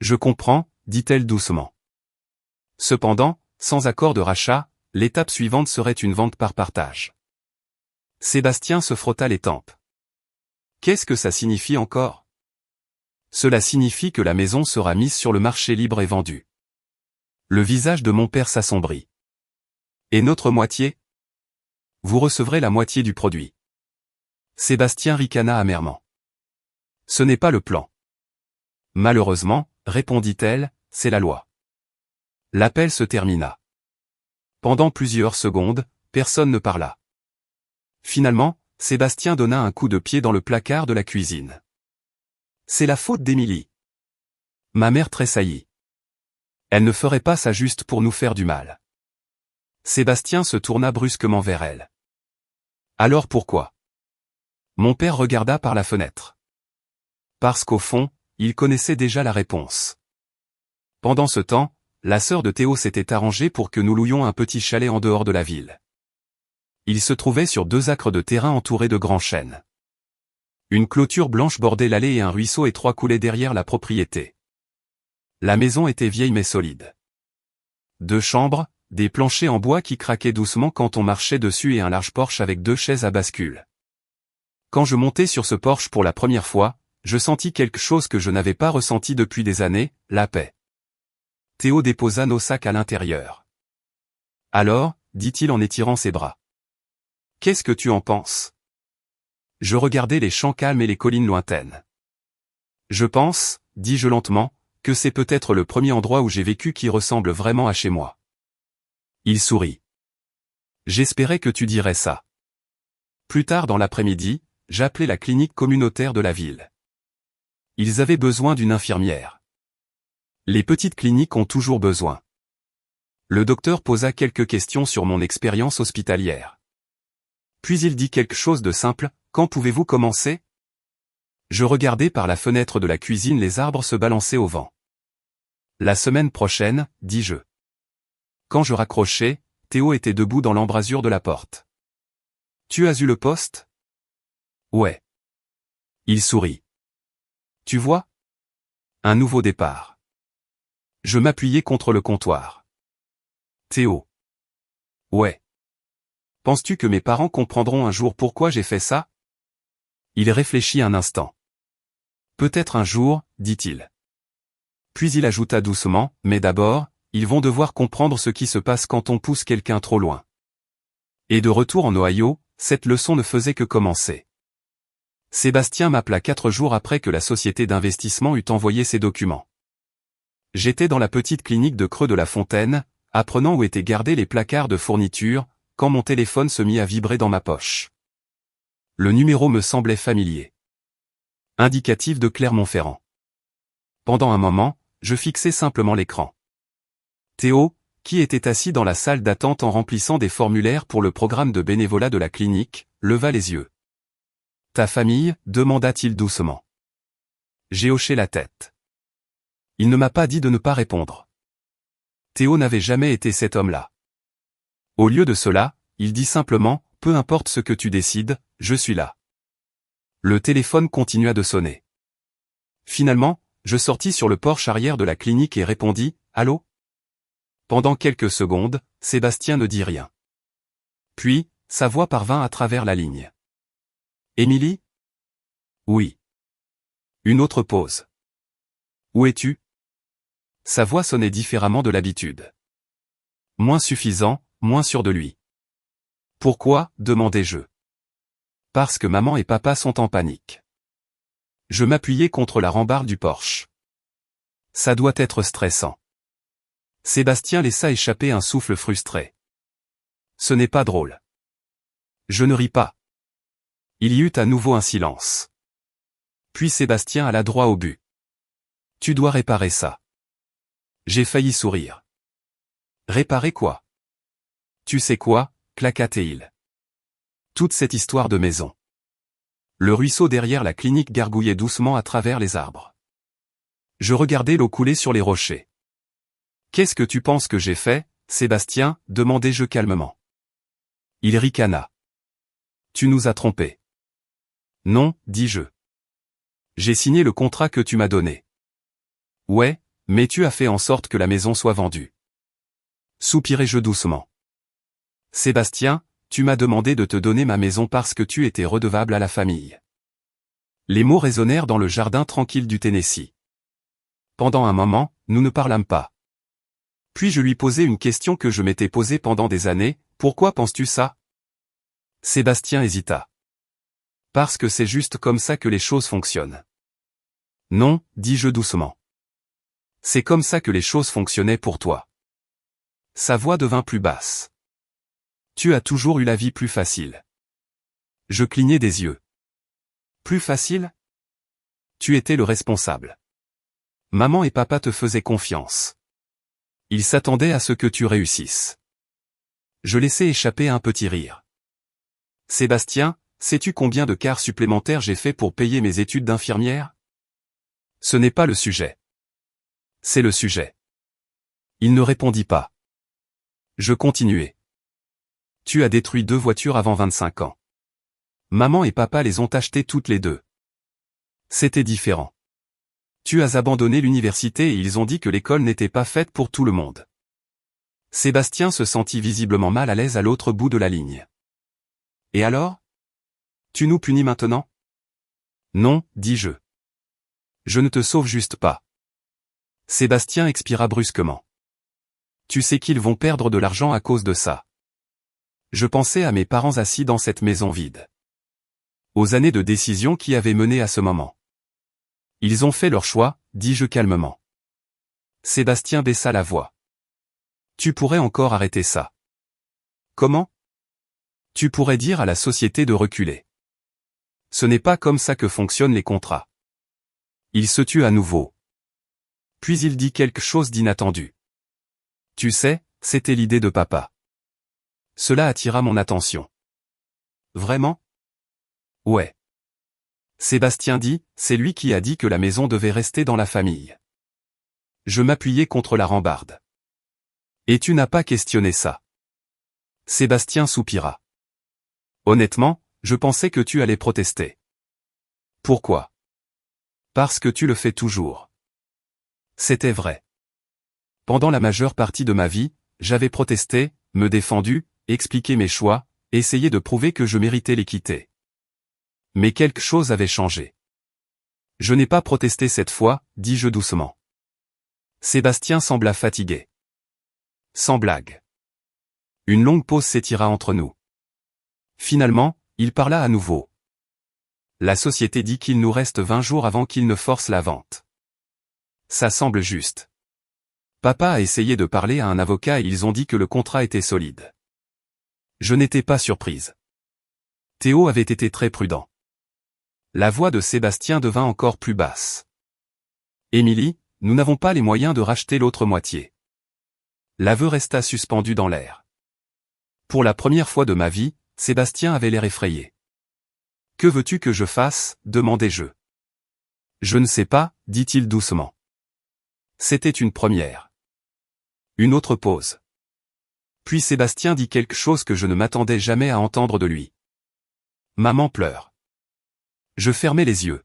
Je comprends, dit-elle doucement. Cependant, sans accord de rachat, l'étape suivante serait une vente par partage. Sébastien se frotta les tempes. Qu'est-ce que ça signifie encore ? Cela signifie que la maison sera mise sur le marché libre et vendue. Le visage de mon père s'assombrit. Et notre moitié ? Vous recevrez la moitié du produit. Sébastien ricana amèrement. Ce n'est pas le plan. Malheureusement, répondit-elle, c'est la loi. L'appel se termina. Pendant plusieurs secondes, personne ne parla. Finalement, Sébastien donna un coup de pied dans le placard de la cuisine. C'est la faute d'Émilie. Ma mère tressaillit. Elle ne ferait pas ça juste pour nous faire du mal. Sébastien se tourna brusquement vers elle. Alors pourquoi ? Mon père regarda par la fenêtre. Parce qu'au fond, il connaissait déjà la réponse. Pendant ce temps, la sœur de Théo s'était arrangée pour que nous louions un petit chalet en dehors de la ville. Il se trouvait sur 2 acres de terrain entourés de grands chênes. Une clôture blanche bordait l'allée et un ruisseau étroit coulait derrière la propriété. La maison était vieille mais solide. 2 chambres, des planchers en bois qui craquaient doucement quand on marchait dessus et un large porche avec 2 chaises à bascule. Quand je montai sur ce porche pour la première fois, je sentis quelque chose que je n'avais pas ressenti depuis des années, la paix. Théo déposa nos sacs à l'intérieur. Alors, dit-il en étirant ses bras. Qu'est-ce que tu en penses ? Je regardais les champs calmes et les collines lointaines. Je pense, dis-je lentement, que c'est peut-être le premier endroit où j'ai vécu qui ressemble vraiment à chez moi. Il sourit. J'espérais que tu dirais ça. Plus tard dans l'après-midi, j'appelai la clinique communautaire de la ville. Ils avaient besoin d'une infirmière. Les petites cliniques ont toujours besoin. Le docteur posa quelques questions sur mon expérience hospitalière. Puis il dit quelque chose de simple, « Quand pouvez-vous commencer ?» Je regardai par la fenêtre de la cuisine les arbres se balancer au vent. « La semaine prochaine, dis-je. » Quand je raccrochai, Théo était debout dans l'embrasure de la porte. « Tu as eu le poste ? » « Ouais. » Il sourit. « Tu vois ? Un nouveau départ. » Je m'appuyai contre le comptoir. « Théo. » « Ouais. Penses-tu que mes parents comprendront un jour pourquoi j'ai fait ça ? » Il réfléchit un instant. « Peut-être un jour, dit-il. » Puis il ajouta doucement, « Mais d'abord, ils vont devoir comprendre ce qui se passe quand on pousse quelqu'un trop loin. » Et de retour en Ohio, cette leçon ne faisait que commencer. Sébastien m'appela 4 jours après que la société d'investissement eut envoyé ses documents. J'étais dans la petite clinique de Creux de la Fontaine, apprenant où étaient gardés les placards de fourniture, quand mon téléphone se mit à vibrer dans ma poche. Le numéro me semblait familier. Indicatif de Clermont-Ferrand. Pendant un moment, je fixais simplement l'écran. Théo, qui était assis dans la salle d'attente en remplissant des formulaires pour le programme de bénévolat de la clinique, leva les yeux. Ta famille, demanda-t-il doucement. J'ai hoché la tête. Il ne m'a pas dit de ne pas répondre. Théo n'avait jamais été cet homme-là. Au lieu de cela, il dit simplement, peu importe ce que tu décides, je suis là. Le téléphone continua de sonner. Finalement, je sortis sur le porche arrière de la clinique et répondis, allô? Pendant quelques secondes, Sébastien ne dit rien. Puis, sa voix parvint à travers la ligne. Émilie? Oui. Une autre pause. Où es-tu? Sa voix sonnait différemment de l'habitude. Moins suffisant, moins sûr de lui. Pourquoi? Demandai-je. Parce que maman et papa sont en panique. Je m'appuyai contre la rambarde du porche. Ça doit être stressant. Sébastien laissa échapper un souffle frustré. Ce n'est pas drôle. Je ne ris pas. Il y eut à nouveau un silence. Puis Sébastien alla droit au but. Tu dois réparer ça. J'ai failli sourire. Réparer quoi? Tu sais quoi? Claqua-t-il. Toute cette histoire de maison. Le ruisseau derrière la clinique gargouillait doucement à travers les arbres. Je regardais l'eau couler sur les rochers. Qu'est-ce que tu penses que j'ai fait, Sébastien? Demandai-je calmement. Il ricana. Tu nous as trompés. Non, dis-je. J'ai signé le contrat que tu m'as donné. Ouais, mais tu as fait en sorte que la maison soit vendue. Soupirai-je doucement. Sébastien, tu m'as demandé de te donner ma maison parce que tu étais redevable à la famille. Les mots résonnèrent dans le jardin tranquille du Tennessee. Pendant un moment, nous ne parlâmes pas. Puis je lui posai une question que je m'étais posée pendant des années, pourquoi penses-tu ça? Sébastien hésita. Parce que c'est juste comme ça que les choses fonctionnent. Non, dis-je doucement. C'est comme ça que les choses fonctionnaient pour toi. Sa voix devint plus basse. Tu as toujours eu la vie plus facile. Je clignai des yeux. Plus facile? Tu étais le responsable. Maman et papa te faisaient confiance. Ils s'attendaient à ce que tu réussisses. Je laissai échapper un petit rire. Sébastien, sais-tu combien de quarts supplémentaires j'ai fait pour payer mes études d'infirmière? Ce n'est pas le sujet. C'est le sujet. Il ne répondit pas. Je continuai. Tu as détruit 2 voitures avant 25 ans. Maman et papa les ont achetées toutes les 2. C'était différent. Tu as abandonné l'université et ils ont dit que l'école n'était pas faite pour tout le monde. Sébastien se sentit visiblement mal à l'aise à l'autre bout de la ligne. Et alors? Tu nous punis maintenant? Non, dis-je. Je ne te sauve juste pas. Sébastien expira brusquement. Tu sais qu'ils vont perdre de l'argent à cause de ça. Je pensais à mes parents assis dans cette maison vide. Aux années de décision qui avaient mené à ce moment. Ils ont fait leur choix, dis-je calmement. Sébastien baissa la voix. Tu pourrais encore arrêter ça. Comment? Tu pourrais dire à la société de reculer. Ce n'est pas comme ça que fonctionnent les contrats. Il se tut à nouveau. Puis il dit quelque chose d'inattendu. Tu sais, c'était l'idée de papa. Cela attira mon attention. Vraiment? Ouais. Sébastien dit, c'est lui qui a dit que la maison devait rester dans la famille. Je m'appuyai contre la rambarde. Et tu n'as pas questionné ça. Sébastien soupira. Honnêtement, je pensais que tu allais protester. Pourquoi? Parce que tu le fais toujours. C'était vrai. Pendant la majeure partie de ma vie, j'avais protesté, me défendu, expliqué mes choix, essayé de prouver que je méritais l'équité. Mais quelque chose avait changé. Je n'ai pas protesté cette fois, dis-je doucement. Sébastien sembla fatigué. Sans blague. Une longue pause s'étira entre nous. Finalement, il parla à nouveau. La société dit qu'il nous reste 20 jours avant qu'il ne force la vente. Ça semble juste. Papa a essayé de parler à un avocat et ils ont dit que le contrat était solide. Je n'étais pas surprise. Théo avait été très prudent. La voix de Sébastien devint encore plus basse. Émilie, nous n'avons pas les moyens de racheter l'autre moitié. L'aveu resta suspendu dans l'air. Pour la première fois de ma vie, Sébastien avait l'air effrayé. Que veux-tu que je fasse, demandai-je. Je ne sais pas, dit-il doucement. C'était une première. Une autre pause. Puis Sébastien dit quelque chose que je ne m'attendais jamais à entendre de lui. Maman pleure. Je fermai les yeux.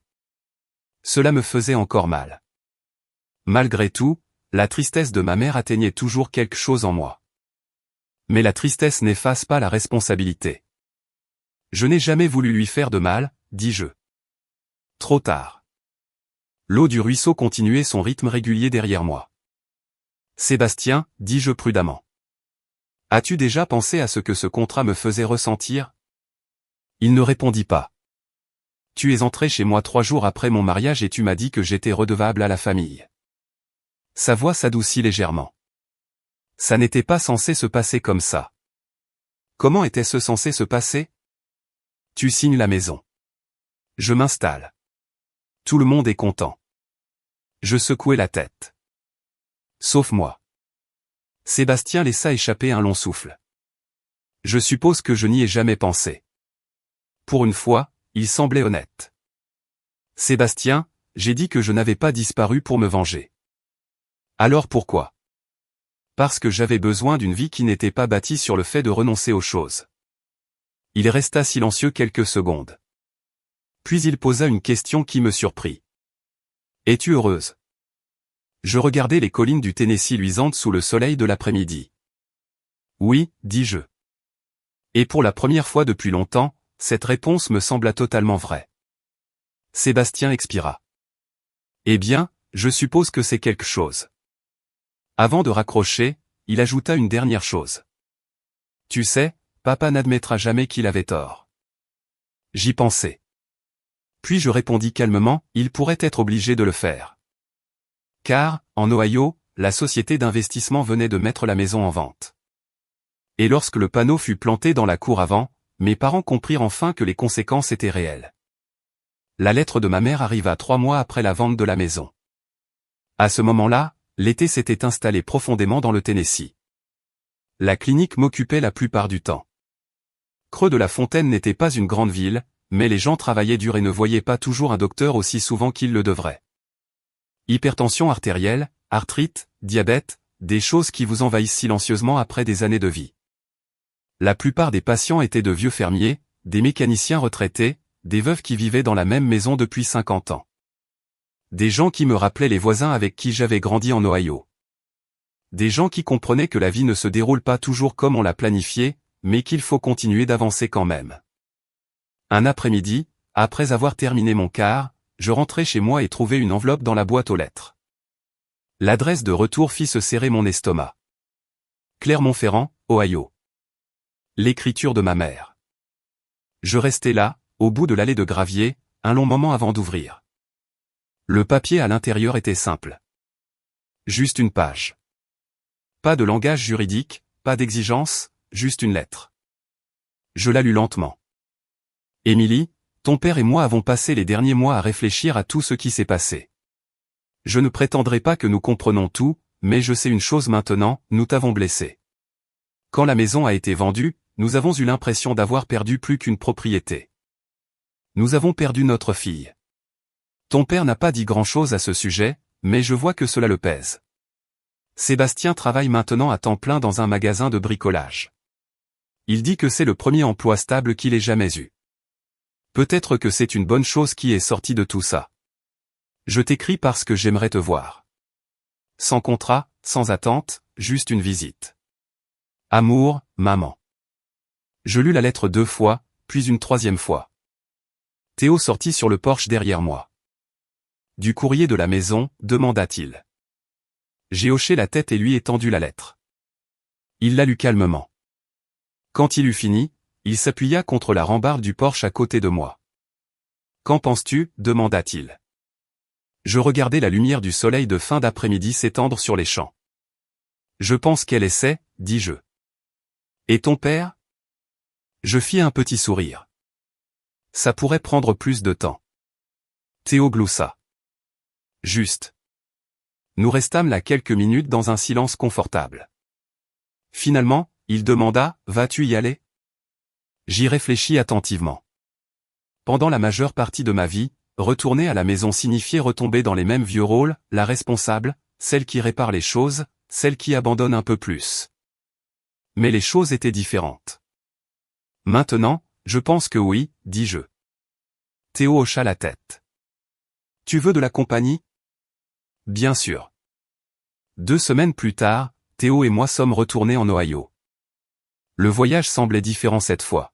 Cela me faisait encore mal. Malgré tout, la tristesse de ma mère atteignait toujours quelque chose en moi. Mais la tristesse n'efface pas la responsabilité. Je n'ai jamais voulu lui faire de mal, dis-je. Trop tard. L'eau du ruisseau continuait son rythme régulier derrière moi. Sébastien, dis-je prudemment. As-tu déjà pensé à ce que ce contrat me faisait ressentir? Il ne répondit pas. Tu es entré chez moi 3 jours après mon mariage et tu m'as dit que j'étais redevable à la famille. Sa voix s'adoucit légèrement. Ça n'était pas censé se passer comme ça. Comment était-ce censé se passer? Tu signes la maison. Je m'installe. Tout le monde est content. Je secouai la tête. Sauf moi. Sébastien laissa échapper un long souffle. Je suppose que je n'y ai jamais pensé. Pour une fois, il semblait honnête. Sébastien, j'ai dit que je n'avais pas disparu pour me venger. Alors pourquoi? Parce que j'avais besoin d'une vie qui n'était pas bâtie sur le fait de renoncer aux choses. Il resta silencieux quelques secondes. Puis il posa une question qui me surprit. Es-tu heureuse? Je regardais les collines du Tennessee luisantes sous le soleil de l'après-midi. Oui, dis-je. Et pour la première fois depuis longtemps, cette réponse me sembla totalement vraie. Sébastien expira. Eh bien, je suppose que c'est quelque chose. Avant de raccrocher, il ajouta une dernière chose. Tu sais, papa n'admettra jamais qu'il avait tort. J'y pensais. Puis je répondis calmement, il pourrait être obligé de le faire. Car, en Ohio, la société d'investissement venait de mettre la maison en vente. Et lorsque le panneau fut planté dans la cour avant, mes parents comprirent enfin que les conséquences étaient réelles. La lettre de ma mère arriva 3 mois après la vente de la maison. À ce moment-là, l'été s'était installé profondément dans le Tennessee. La clinique m'occupait la plupart du temps. Creux de la Fontaine n'était pas une grande ville, mais les gens travaillaient dur et ne voyaient pas toujours un docteur aussi souvent qu'ils le devraient. Hypertension artérielle, arthrite, diabète, des choses qui vous envahissent silencieusement après des années de vie. La plupart des patients étaient de vieux fermiers, des mécaniciens retraités, des veuves qui vivaient dans la même maison depuis 50 ans. Des gens qui me rappelaient les voisins avec qui j'avais grandi en Ohio. Des gens qui comprenaient que la vie ne se déroule pas toujours comme on l'a planifié, mais qu'il faut continuer d'avancer quand même. Un après-midi, après avoir terminé mon quart, je rentrai chez moi et trouvai une enveloppe dans la boîte aux lettres. L'adresse de retour fit se serrer mon estomac. Clermont-Ferrand, Ohio. L'écriture de ma mère. Je restai là, au bout de l'allée de gravier, un long moment avant d'ouvrir. Le papier à l'intérieur était simple. Juste une page. Pas de langage juridique, pas d'exigence, juste une lettre. Je la lus lentement. Émilie, ton père et moi avons passé les derniers mois à réfléchir à tout ce qui s'est passé. Je ne prétendrai pas que nous comprenons tout, mais je sais une chose maintenant, nous t'avons blessé. Quand la maison a été vendue, nous avons eu l'impression d'avoir perdu plus qu'une propriété. Nous avons perdu notre fille. Ton père n'a pas dit grand-chose à ce sujet, mais je vois que cela le pèse. Sébastien travaille maintenant à temps plein dans un magasin de bricolage. Il dit que c'est le premier emploi stable qu'il ait jamais eu. Peut-être que c'est une bonne chose qui est sortie de tout ça. Je t'écris parce que j'aimerais te voir. Sans contrat, sans attente, juste une visite. Amour, maman. Je lus la lettre 2 fois, puis une 3e fois. Théo sortit sur le porche derrière moi. Du courrier de la maison, demanda-t-il. J'ai hoché la tête et lui étendu la lettre. Il la lut calmement. Quand il eut fini, il s'appuya contre la rambarde du porche à côté de moi. Qu'en penses-tu? demanda-t-il. Je regardais la lumière du soleil de fin d'après-midi s'étendre sur les champs. Je pense qu'elle essaie, dis-je. Et ton père? Je fis un petit sourire. Ça pourrait prendre plus de temps. Théo gloussa. Juste. Nous restâmes là quelques minutes dans un silence confortable. Finalement, il demanda, vas-tu y aller? J'y réfléchis attentivement. Pendant la majeure partie de ma vie, retourner à la maison signifiait retomber dans les mêmes vieux rôles, la responsable, celle qui répare les choses, celle qui abandonne un peu plus. Mais les choses étaient différentes. Maintenant, je pense que oui, dis-je. Théo hocha la tête. Tu veux de la compagnie? Bien sûr. 2 semaines plus tard, Théo et moi sommes retournés en Ohio. Le voyage semblait différent cette fois.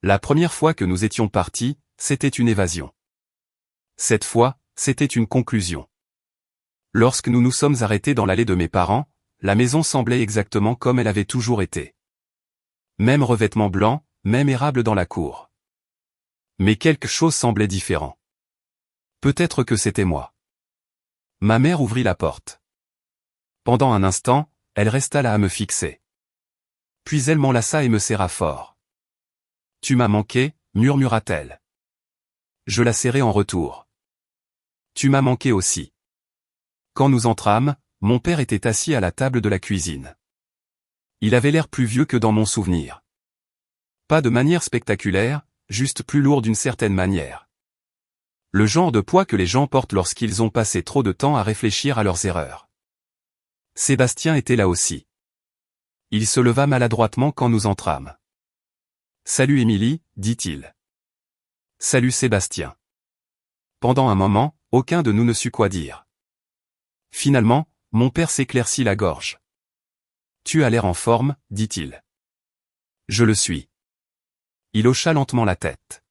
La première fois que nous étions partis, c'était une évasion. Cette fois, c'était une conclusion. Lorsque nous nous sommes arrêtés dans l'allée de mes parents, la maison semblait exactement comme elle avait toujours été. Même revêtement blanc, même érable dans la cour. Mais quelque chose semblait différent. Peut-être que c'était moi. Ma mère ouvrit la porte. Pendant un instant, elle resta là à me fixer. Puis elle m'enlaça et me serra fort. « Tu m'as manqué » murmura-t-elle. Je la serrai en retour. « Tu m'as manqué aussi. » Quand nous entrâmes, mon père était assis à la table de la cuisine. Il avait l'air plus vieux que dans mon souvenir. Pas de manière spectaculaire, juste plus lourd d'une certaine manière. Le genre de poids que les gens portent lorsqu'ils ont passé trop de temps à réfléchir à leurs erreurs. Sébastien était là aussi. Il se leva maladroitement quand nous entrâmes. « Salut Émilie » dit-il. « Salut Sébastien. » Pendant un moment, aucun de nous ne sut quoi dire. Finalement, mon père s'éclaircit la gorge. « Tu as l'air en forme » dit-il. « Je le suis. » Il hocha lentement la tête.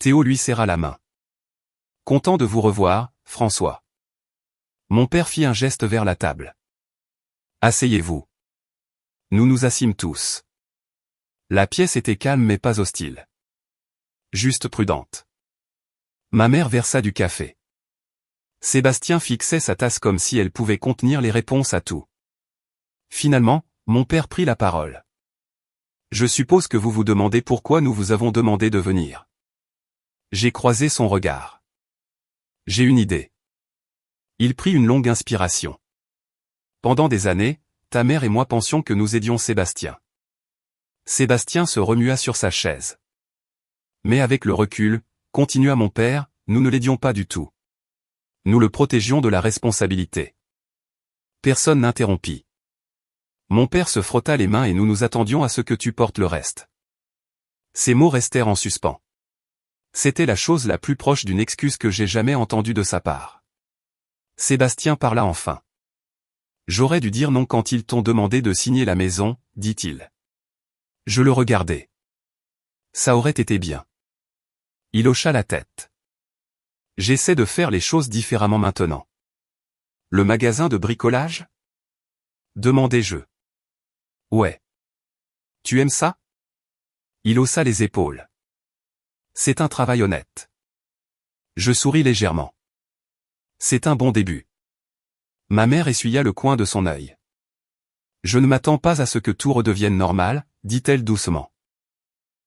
Théo lui serra la main. « Content de vous revoir, François. » Mon père fit un geste vers la table. « Asseyez-vous. » Nous nous assîmes tous. La pièce était calme mais pas hostile. Juste prudente. Ma mère versa du café. Sébastien fixait sa tasse comme si elle pouvait contenir les réponses à tout. Finalement, mon père prit la parole. « Je suppose que vous vous demandez pourquoi nous vous avons demandé de venir. » J'ai croisé son regard. « J'ai une idée. » Il prit une longue inspiration. « Pendant des années, ta mère et moi pensions que nous aidions Sébastien. » Sébastien se remua sur sa chaise. « Mais avec le recul, continua mon père, nous ne l'aidions pas du tout. Nous le protégions de la responsabilité. » Personne n'interrompit. Mon père se frotta les mains et nous nous attendions à ce que tu portes le reste. Ces mots restèrent en suspens. C'était la chose la plus proche d'une excuse que j'ai jamais entendue de sa part. Sébastien parla enfin. « J'aurais dû dire non quand ils t'ont demandé de signer la maison, dit-il. » Je le regardai. Ça aurait été bien. Il hocha la tête. J'essaie de faire les choses différemment maintenant. Le magasin de bricolage? Demandai-je. Ouais. Tu aimes ça? Il haussa les épaules. C'est un travail honnête. Je souris légèrement. C'est un bon début. Ma mère essuya le coin de son œil. Je ne m'attends pas à ce que tout redevienne normal, dit-elle doucement.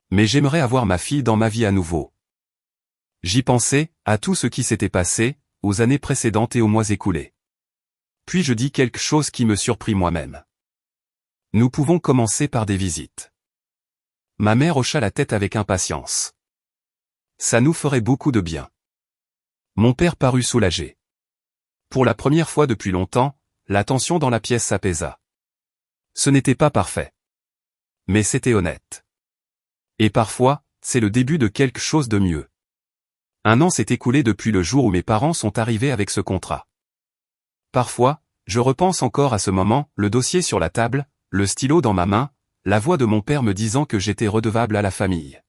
Mais j'aimerais avoir ma fille dans ma vie à nouveau. J'y pensais, à tout ce qui s'était passé, aux années précédentes et aux mois écoulés. Puis je dis quelque chose qui me surprit moi-même. Nous pouvons commencer par des visites. Ma mère hocha la tête avec impatience. Ça nous ferait beaucoup de bien. Mon père parut soulagé. Pour la première fois depuis longtemps, la tension dans la pièce s'apaisa. Ce n'était pas parfait. Mais c'était honnête. Et parfois, c'est le début de quelque chose de mieux. 1 an s'est écoulé depuis le jour où mes parents sont arrivés avec ce contrat. Parfois, je repense encore à ce moment, le dossier sur la table, le stylo dans ma main, la voix de mon père me disant que j'étais redevable à la famille.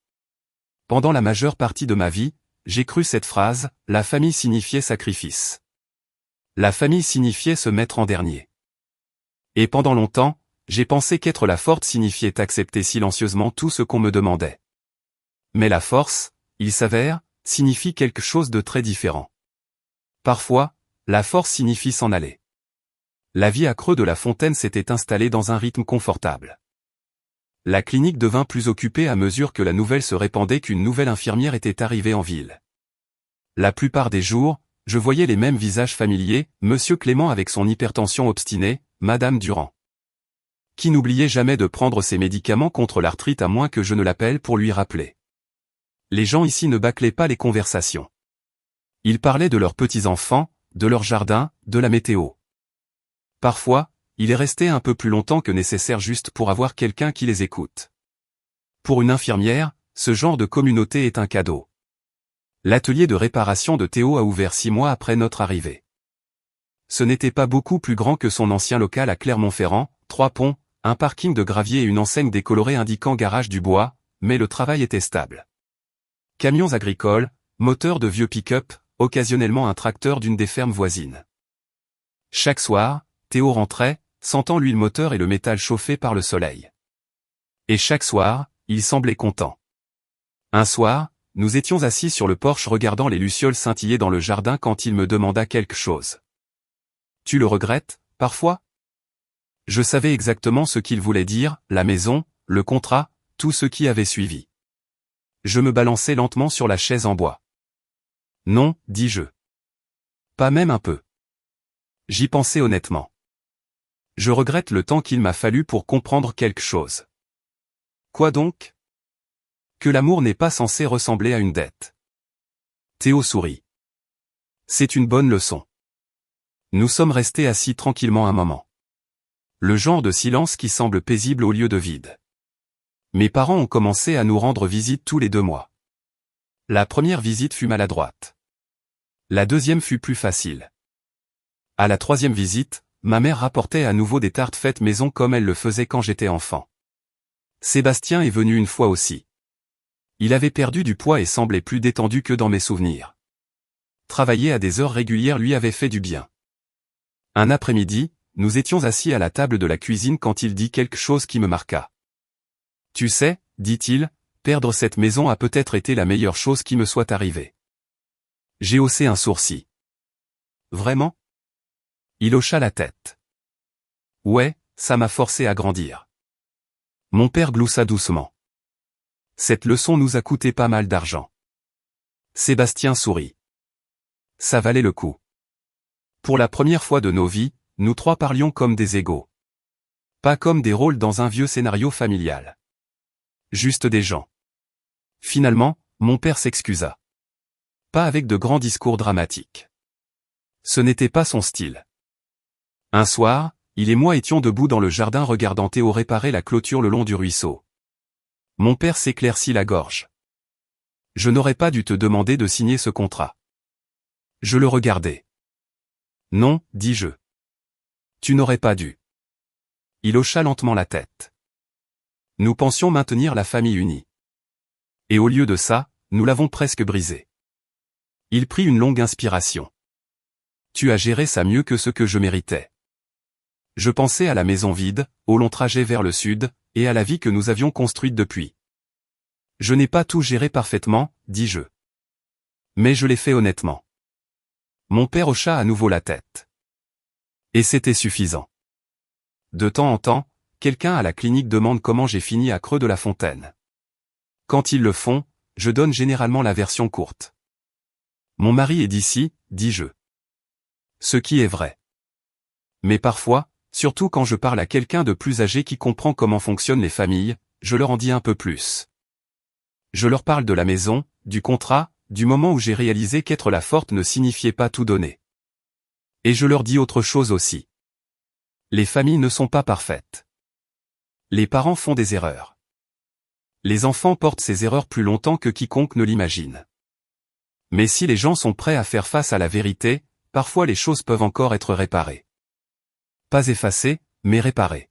Pendant la majeure partie de ma vie, j'ai cru cette phrase, la famille signifiait sacrifice. La famille signifiait se mettre en dernier. Et pendant longtemps, j'ai pensé qu'être la forte signifiait accepter silencieusement tout ce qu'on me demandait. Mais la force, il s'avère, signifie quelque chose de très différent. Parfois, la force signifie s'en aller. La vie à Creux de la Fontaine s'était installée dans un rythme confortable. La clinique devint plus occupée à mesure que la nouvelle se répandait qu'une nouvelle infirmière était arrivée en ville. La plupart des jours, je voyais les mêmes visages familiers, Monsieur Clément avec son hypertension obstinée, Madame Durand, qui n'oubliait jamais de prendre ses médicaments contre l'arthrite à moins que je ne l'appelle pour lui rappeler. Les gens ici ne bâclaient pas les conversations. Ils parlaient de leurs petits-enfants, de leur jardin, de la météo. Parfois, il est resté un peu plus longtemps que nécessaire juste pour avoir quelqu'un qui les écoute. Pour une infirmière, ce genre de communauté est un cadeau. L'atelier de réparation de Théo a ouvert 6 mois après notre arrivée. Ce n'était pas beaucoup plus grand que son ancien local à Clermont-Ferrand, 3 ponts, un parking de gravier et une enseigne décolorée indiquant garage du bois, mais le travail était stable. Camions agricoles, moteurs de vieux pick-up, occasionnellement un tracteur d'une des fermes voisines. Chaque soir, Théo rentrait, sentant l'huile moteur et le métal chauffé par le soleil. Et chaque soir, il semblait content. Un soir, nous étions assis sur le porche regardant les lucioles scintiller dans le jardin quand il me demanda quelque chose. « Tu le regrettes, parfois ?» Je savais exactement ce qu'il voulait dire, la maison, le contrat, tout ce qui avait suivi. Je me balançais lentement sur la chaise en bois. « Non, dis-je. Pas même un peu. » J'y pensais honnêtement. Je regrette le temps qu'il m'a fallu pour comprendre quelque chose. Quoi donc? Que l'amour n'est pas censé ressembler à une dette. Théo sourit. C'est une bonne leçon. Nous sommes restés assis tranquillement un moment. Le genre de silence qui semble paisible au lieu de vide. Mes parents ont commencé à nous rendre visite tous les 2 mois. La première visite fut maladroite. La deuxième fut plus facile. À la troisième visite, ma mère rapportait à nouveau des tartes faites maison comme elle le faisait quand j'étais enfant. Sébastien est venu une fois aussi. Il avait perdu du poids et semblait plus détendu que dans mes souvenirs. Travailler à des heures régulières lui avait fait du bien. Un après-midi, nous étions assis à la table de la cuisine quand il dit quelque chose qui me marqua. « Tu sais, dit-il, perdre cette maison a peut-être été la meilleure chose qui me soit arrivée. » J'ai haussé un sourcil. « Vraiment ?» Il hocha la tête. « Ouais, ça m'a forcé à grandir. » Mon père gloussa doucement. « Cette leçon nous a coûté pas mal d'argent. » Sébastien sourit. Ça valait le coup. Pour la première fois de nos vies, nous 3 parlions comme des égaux. Pas comme des rôles dans un vieux scénario familial. Juste des gens. Finalement, mon père s'excusa. Pas avec de grands discours dramatiques. Ce n'était pas son style. Un soir, il et moi étions debout dans le jardin regardant Théo réparer la clôture le long du ruisseau. Mon père s'éclaircit la gorge. Je n'aurais pas dû te demander de signer ce contrat. Je le regardais. Non, dis-je. Tu n'aurais pas dû. Il hocha lentement la tête. Nous pensions maintenir la famille unie. Et au lieu de ça, nous l'avons presque brisée. Il prit une longue inspiration. Tu as géré ça mieux que ce que je méritais. Je pensais à la maison vide, au long trajet vers le sud, et à la vie que nous avions construite depuis. Je n'ai pas tout géré parfaitement, dis-je. Mais je l'ai fait honnêtement. Mon père hocha à nouveau la tête. Et c'était suffisant. De temps en temps, quelqu'un à la clinique demande comment j'ai fini à Creux de la Fontaine. Quand ils le font, je donne généralement la version courte. Mon mari est d'ici, dis-je. Ce qui est vrai. Mais parfois, surtout quand je parle à quelqu'un de plus âgé qui comprend comment fonctionnent les familles, je leur en dis un peu plus. Je leur parle de la maison, du contrat, du moment où j'ai réalisé qu'être la forte ne signifiait pas tout donner. Et je leur dis autre chose aussi. Les familles ne sont pas parfaites. Les parents font des erreurs. Les enfants portent ces erreurs plus longtemps que quiconque ne l'imagine. Mais si les gens sont prêts à faire face à la vérité, parfois les choses peuvent encore être réparées. Pas effacées, mais réparées.